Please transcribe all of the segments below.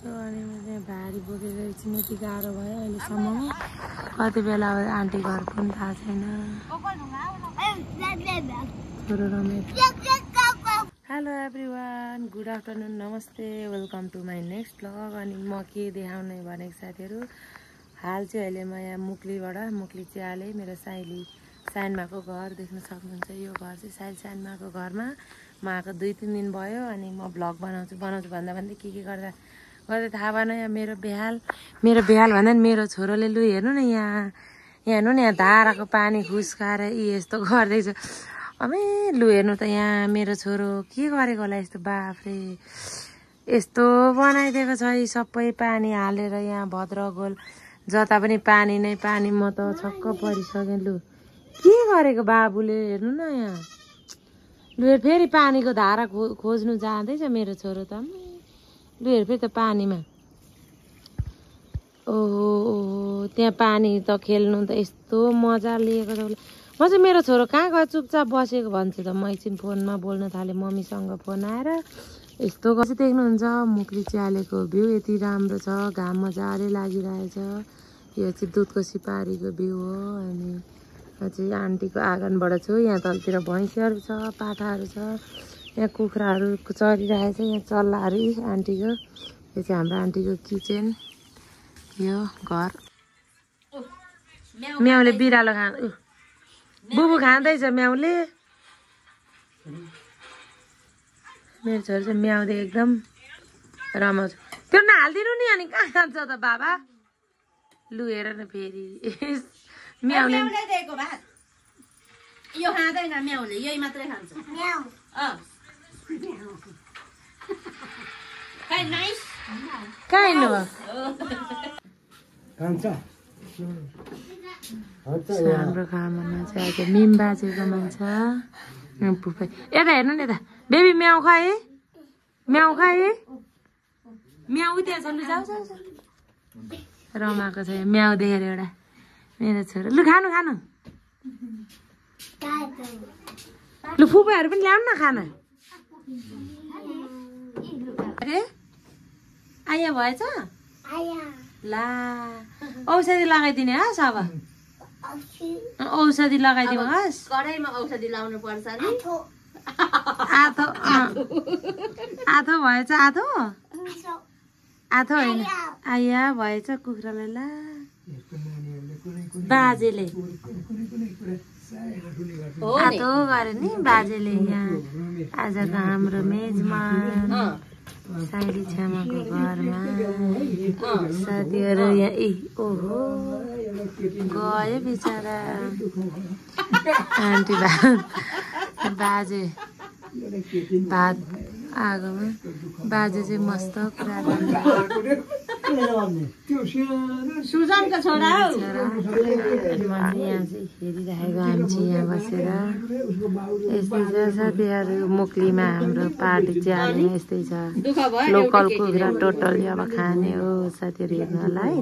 अनि मैले भारी बोकेर एकछिन यति गाह्रो भयो अहिलेसम्ममा कति बेला अब आन्टी घर पनि थाहा छैन हेलो एभ्रिवान गुड आफ्टरनुन नमस्ते welcome to my next vlog अनि म के देखाउने भनेको साथीहरू हाल चाहिँ अहिले म यहाँ मुक्ली चियाले मेरो साइनमाको घर देख्न सक्नुहुन्छ यो घर चाहिँ साइनमाको घरमा म आएको 2-3 दिन भयो अनि म भ्लग बनाउँछु भन्दा भन्दै के गर्दा थाहा भएन यहाँ मेरो बेहाल भन्दा नि मेरो छोरोले लु हेर्नु न यहाँ हेर्नु न यहाँ धाराको पानी खुस्काएर यस्तो गर्दैछ अमे लु हेर्नु त यहाँ मेरो छोरो के गरेको होला यस्तो बाफ्रे यस्तो बनाइदिएको छ सबै पानी हालेर यहाँ भद्रगोल जता पनि पानी नै पानी म त छक्क परिसकेँ लु के गरेको बाबुले हेर्नु न यहाँ लु फेरि पानीको धारा खोज्नु जाँदैछ मेरो छोरो त लु हेर फेरि त पानीमा ओहो त्यहाँ पानी त खेल्नु त यस्तो मजा लिएको छ म चाहिँ मेरो छोरो कहाँ गयो चुपचाप बसेको भन्छु त म एकछिन फोनमा बोल्न थालेँ मम्मीसँग फोन आएर यस्तो गर्छ देख्नुहुन्छ मुक्ली चियालेको भ्यू यति राम्रो छ घाम मजाले लागिरहेछ यो चाहिँ दुधको सिपारीको भ्यू हो अनि चाहिँ आन्टीको आँगनबाट छु यहाँ तलतिर भैँसीहरू छ पाठाहरू छ यहाँ कुखुराहरू चरिरहेछ यहाँ चल्लाहरू आन्टीको यो चाहिँ हाम्रो आन्टीको किचन यो घर म्याउले बिरालो बुबु खाँदैछ म्याउले मेरो छोरो चाहिँ म्याउँदै एकदम रमाउँछ त्यो नहालिदिनु नि अनि कहाँ खान्छ त बाबा लु हेर न फेरि म्याउले यो खाँदैन म्याउले यही मात्रै खान्छ कहाँ हिँड्नु हाम्रो घरमा चाहिँ आज मिम बाजेको मान्छ पुपै यता हेर्नु नि यता बेबी म्याउ खाए म्याउ त्यहाँ छ लु जाऊ रमाएको छ म्याउ देखेर एउटा मेरो छोरो लु खानु लु फुपाहरू पनि ल्याउनु न खाना अरे आया भएछ ला औषधि लगाइदिने हस् अब औषधि लगाइदिनु हस् कराईमा औषधि लाउनु पर्छ नि आथो भएछ आथो होइन आया भएछ कुखुरालाई ला बाजेले आथो गरे नि बाजेले यहाँ आजको हाम्रो मेजमा साइली छ्यामाको घरमा साथीहरू यहाँ ओहो गयो बिचरा आन्टी बाजे भात आगोमा बाजे चाहिँ मस्त कुरा सुजनको छोरा यहाँ चाहिँ हेरिराखेको हामी यहाँ बसेर यस्तै छ साथीहरू मुक्लीमा हाम्रो पार्टी चाहिँ हाल्ने यस्तै छ लोकल कुखुरा टोटल अब खाने हो साथीहरू हेर्नु होला है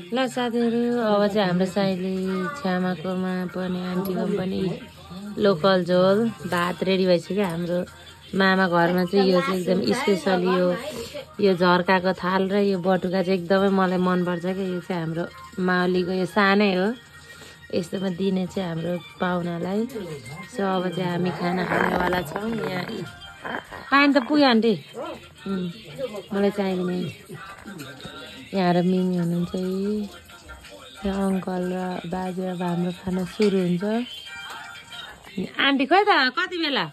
ल साथीहरू अब चाहिँ हाम्रो साइली छ्यामाकोमा पनि आन्टीको पनि लोकल झोल भात रेडी भइसक्यो हाम्रो मामा घरमा चाहिँ यो चाहिँ एकदम स्पेसली यो झर्काको थाल र यो बटुका चाहिँ एकदमै मलाई मनपर्छ क्या यो चाहिँ हाम्रो माउलीको यो सानै हो यस्तोमा दिने चाहिँ हाम्रो पाहुनालाई सो अब चाहिँ हामी खाना खानेवाला छौँ यहाँ पानी त पुग्यो आन्टी मलाई चाहिँदैन यहाँ र मिमी हुनुहुन्छ यहाँ अङ्कल र बाजे अब हाम्रो खाना सुरु हुन्छ आन्टी खोइ त कति बेला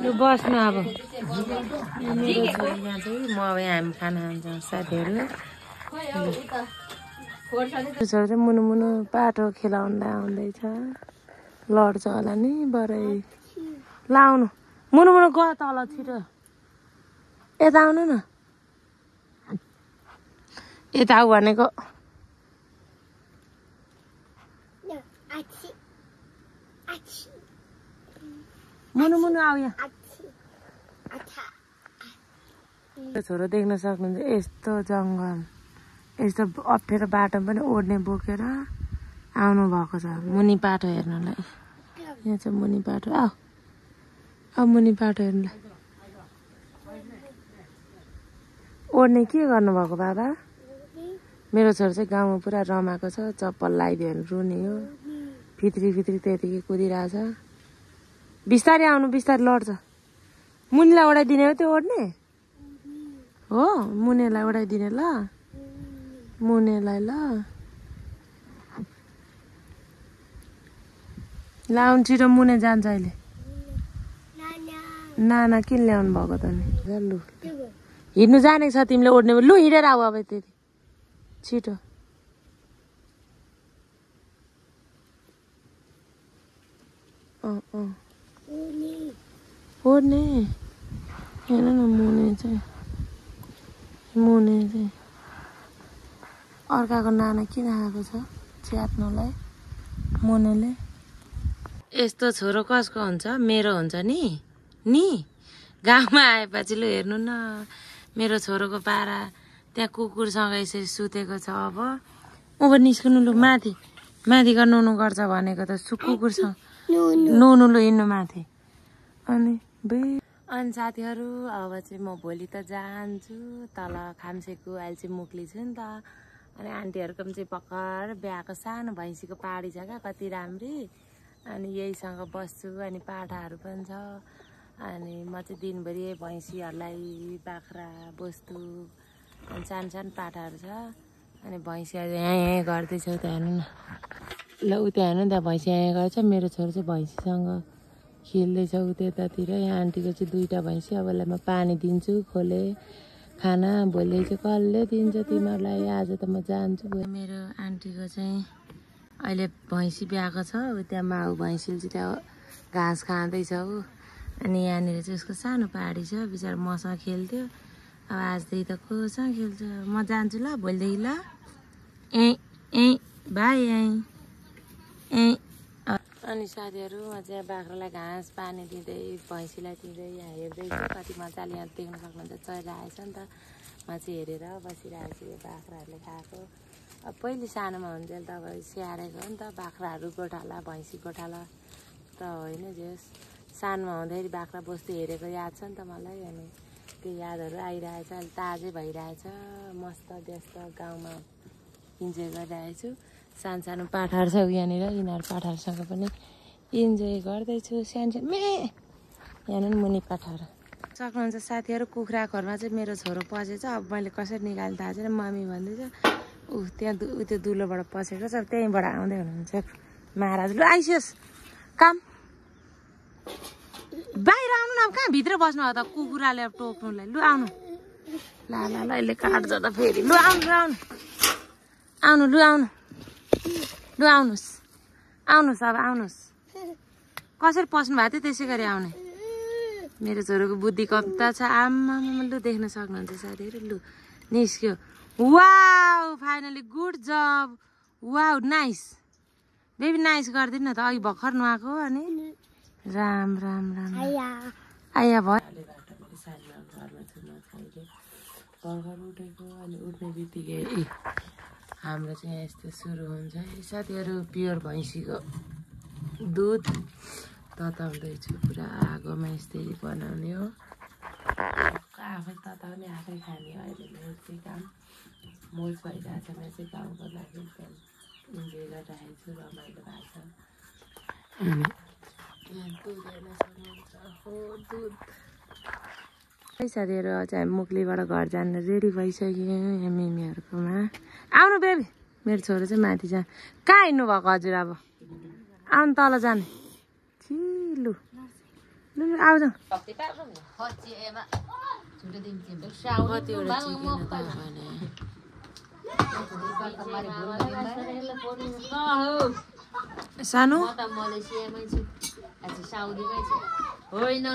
लु बस्नु अब मेरो छोरी यहाँ चाहिँ म अब यहाँ हामी खाना खान्छौँ साथीहरू छोरो चाहिँ मुनु पाटो खेलाउँदा आउँदैछ लड्छ होला नि बरै लाउनु मुनु गयो तल छिटो यता आउनु न यता आऊ भनेको मुनु आऊ यहाँ छोरो देख्न सक्नुहुन्छ यस्तो जङ्गल यस्तो अप्ठ्यारो बाटो पनि ओड्ने बोकेर आउनु भएको छ मुनि पाटो हेर्नलाई यहाँ चाहिँ मुनि पाटो आऊ मुनि पाटो हेर्नुलाई ओड्ने के गर्नुभएको बाबा? मेरो छोरो चाहिँ गाउँमा पुरा रमाएको छ, चप्पल लगाइदियो भने रुने हो, फित्री त्यतिकै कुदिरहेछ। बिस्तारै आउनु, बिस्तारै लड्छ। मुनीलाई ओढाइदिने हो त्यो ओड्ने हो, मुनेलाई ओढाइदिने ल, मुनेलाई ल। लाउनु छिटो, मुने जान्छ अहिले। नाना किन ल्याउनु भएको त नि? लु हिँड्नु जानेको छ तिमीले ओड्ने, लु हिँडेर आऊ अब त्यति छिटो। ओड्ने हेर न, मुने चाहिँ अर्काको नाना किन आएको छ च्यात्नलाई मुनेले। यस्तो छोरो कसको हुन्छ? मेरो हुन्छ नि गाउँमा आएपछि लु हेर्नु न, मेरो छोरोको पारा त्यहाँ कुकुरसँग यसरी सुतेको छ। अब निस्कनु लु, माथि गएर नुनु गर्छ भनेको त कुकुरसँग नुनु लु, हिँड्नु माथि। अनि साथीहरू अब चाहिँ म भोलि त जान्छु तल खाम्सेको, अहिले चाहिँ मुक्ली छु नि त। अनि आन्टीहरूको पनि चाहिँ भर्खर बिहाको सानो भैँसीको पाडी छ क्या, कति राम्री। अनि यहीसँग बस्छु, अनि पाठाहरू पनि छ। अनि म चाहिँ दिनभरि भैँसीहरूलाई बाख्रा बस्तु, अनि सानो पाठाहरू छ। अनि भैँसीहरू यहाँ गर्दैछौ त्यहाँ हेर्नु न, ल उ त्यहाँ हेर्नु त्यहाँ भैँसी यहाँ गर्छ। मेरो छोरो चाहिँ भैँसीसँग खेल्दैछ उ त्यतातिर। यहाँ आन्टीको चाहिँ 2टा भैँसी, अबलाई म पानी दिन्छु, खोले खाना भोलि चाहिँ कसले दिन्छ तिमीहरूलाई, आज त म जान्छु। मेरो आन्टीको चाहिँ अहिले भैँसी ब्याएको छ, त्यहाँ माउ भैँसीले चाहिँ त्यहाँ घाँस खाँदैछ ऊ। अनि यहाँनिर चाहिँ उसको सानो पाडी छ, बिचरा मसँग खेल्थ्यो। अब आजदेखि त कोसँग खेल्छ। म जान्छु ल भोलिदेखि ल, बाई। अनि साथीहरू म चाहिँ बाख्रालाई घाँस पानी दिँदै, भैँसीलाई दिँदै यहाँ हेर्दैछु। कति मजाले यहाँ देख्न सक्नुहुन्छ, चरिरहेछ नि त। म चाहिँ हेरेर बसिरहेको छु, यो बाख्राहरूले खाएको। अब पहिले सानोमा हुन्थ्यो त अब स्याहारेको हो नि त, बाख्राहरू गोठाला भैँसी गोठाला त होइन। जेस सानोमा हुँदाखेरि बाख्रा बस्तु हेरेको याद छ नि त मलाई। अनि त्यो यादहरू आइरहेछ, अहिले ताजै भइरहेछ। मस्त व्यस्त गाउँमा इन्जोय गरिरहेको छु। सानो पाठाहरू छ यहाँनिर, यिनीहरू पाठाहरूसँग पनि इन्जोय गर्दैछु। सानो यहाँनिर मुनि पाठाहरू सक्नुहुन्छ साथीहरू। कुखुरा घरमा चाहिँ मेरो छोरो पसेछ, अब मैले कसरी निकाल्नु थाहा छैन। मम्मी भन्दैछ त्यहाँ त्यो दुलोबाट पसेको छ, त्यहीँबाट आउँदै हुनुहुन्छ महाराज। लु आइसियोस् काम बाहिर आउनु न, अब कहाँ भित्र बस्नु हो त कुखुराले अब टोक्नुलाई। लु आउनु, ल यसले काट्छ त फेरि। लु आउनु लु आउनुहोस् अब आउनुहोस्। कसरी पस्नु भएको थियो त्यसै गरी आउने। मेरो छोरोको बुद्धि कम्ता छ, आमा लु देख्न सक्नुहुन्छ साथीहरू। लु निस्क्यो, वाउ फाइनली गुड जब, वाउ नाइस बेबी, नाइस गरिदिनु न त। अघि भर्खर नुहाएको अनि राम आया भयो। भर्खर उठेको, अनि उठ्ने बित्तिकै हाम्रो चाहिँ यस्तो सुरु हुन्छ है साथीहरू। प्योर भैँसीको दुध तताउँदैछु, पुरा आगोमा यस्तै बनाउने हो। आफै तताउने आफै खाने हो। अहिले मेरो चाहिँ काम मोज भइरहेछ। म चाहिँ गाउँको लागि एकदम इन्जोय गरिरहेको छु, रमाइलो भएको छ। अनि यहाँ दुध हेर्न सक्नुहुन्छ, हो दुध। साथीहरू चाहिँ मुक्लीबाट घर जान रेडी भइसक्यो यहाँ मिमीहरूकोमा। आउनु बेबी, मेरो छोरो चाहिँ माथि जा। कहाँ हिँड्नु भएको हजुर? अब आउनु तल जाने लु आउँछ। सानो होइन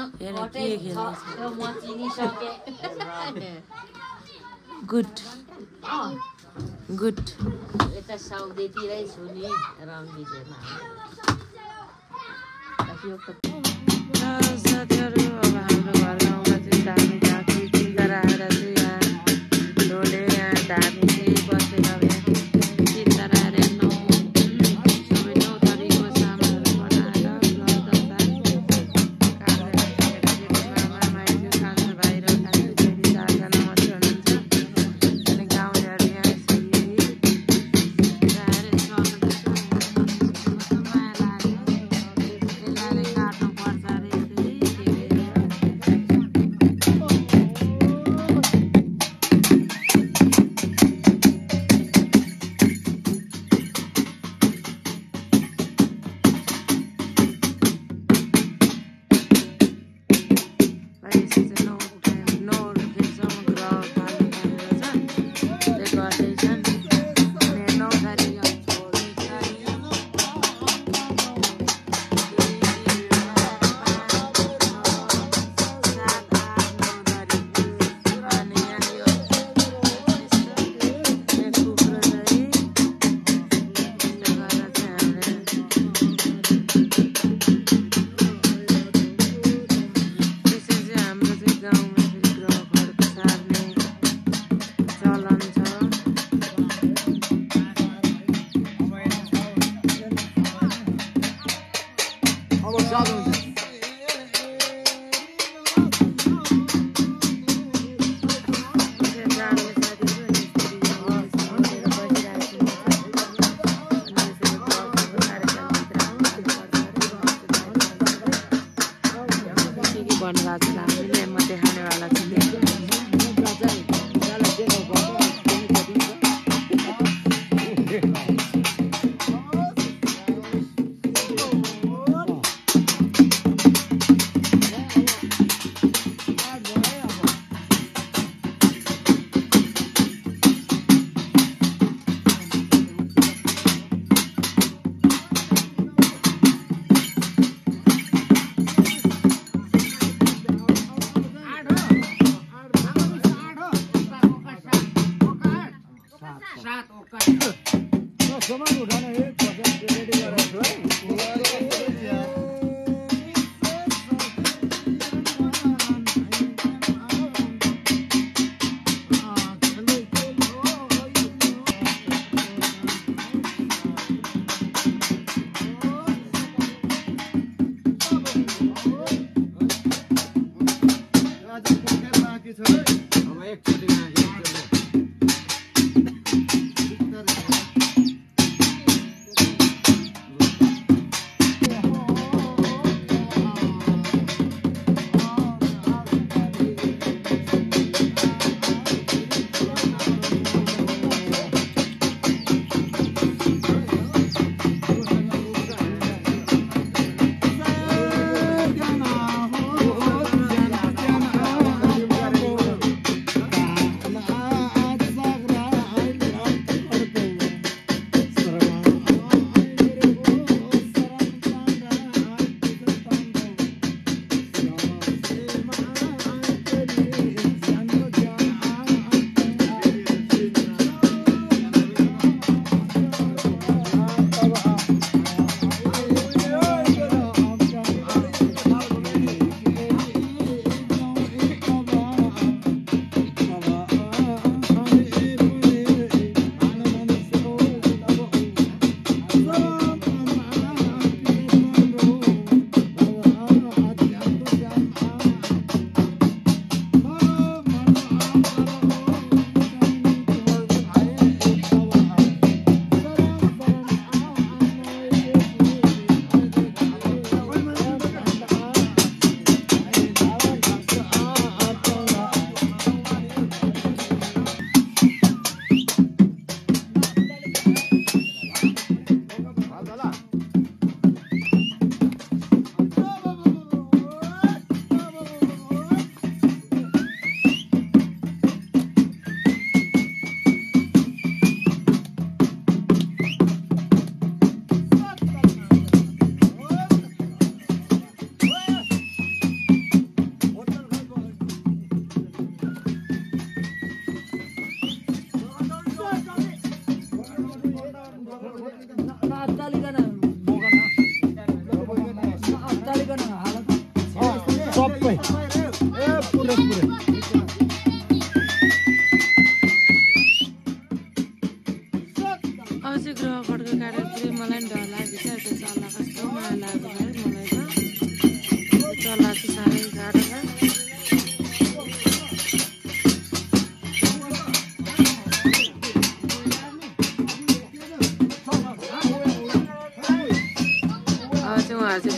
गुड यता साउदीतिरै छु नि रङ्गिजेमा। साथीहरू अब हाम्रो घर गाउँमा चाहिँ धामी झाँकी चिन्ता राखेर चाहिँ यहाँ ढोले यहाँ धामी चाहिँ बसेर अब यहाँ चिन्ता राखेर 9 थरीको सामानहरू बनाएर मामा माइजू कान्छो भाइ र कान्छी दिदी 4जना मात्रै हुनुहुन्छ।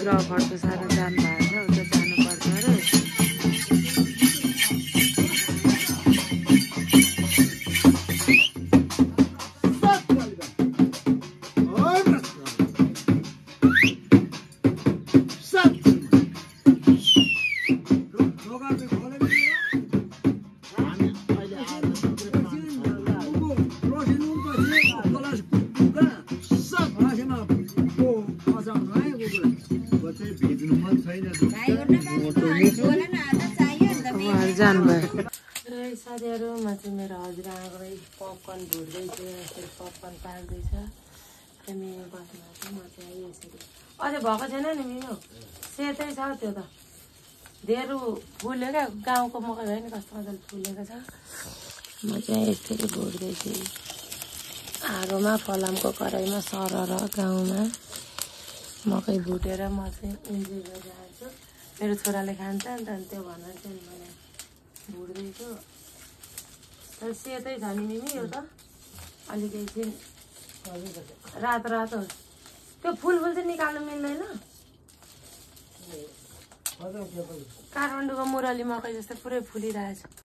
ग्रह घरको सानो जानुभएको छ उता जानुपर्छ अरे जानुभयो साथीहरूमा चाहिँ मेरो हजुर आमाको पपकर्न भुट्दैछ यसरी पपकर्न पाक्दैछ हामी बस्नु छ म चाहिँ यसरी अझै भएको छैन नि मियो सेतै छ त्यो त धेर फुल्यो क्या गाउँको मकै भयो नि कस्तो मजाले फुलेको छ म चाहिँ यसरी भुट्दैछु आगोमा फलामको कराईमा सरर गाउँमा मकै भुटेर म चाहिँ इन्जोय गरिरहेको छु मेरो छोराले खान्छ नि त त्यो भनेर चाहिँ मैले भुट्दैछु तर सेतै छ नि मिमी यो त अलिक एकछिन रातो रातो त्यो फुल चाहिँ निकाल्नु मिल्दैन काठमाडौँको मुरली मकै जस्तो पुरै फुलिरहेछ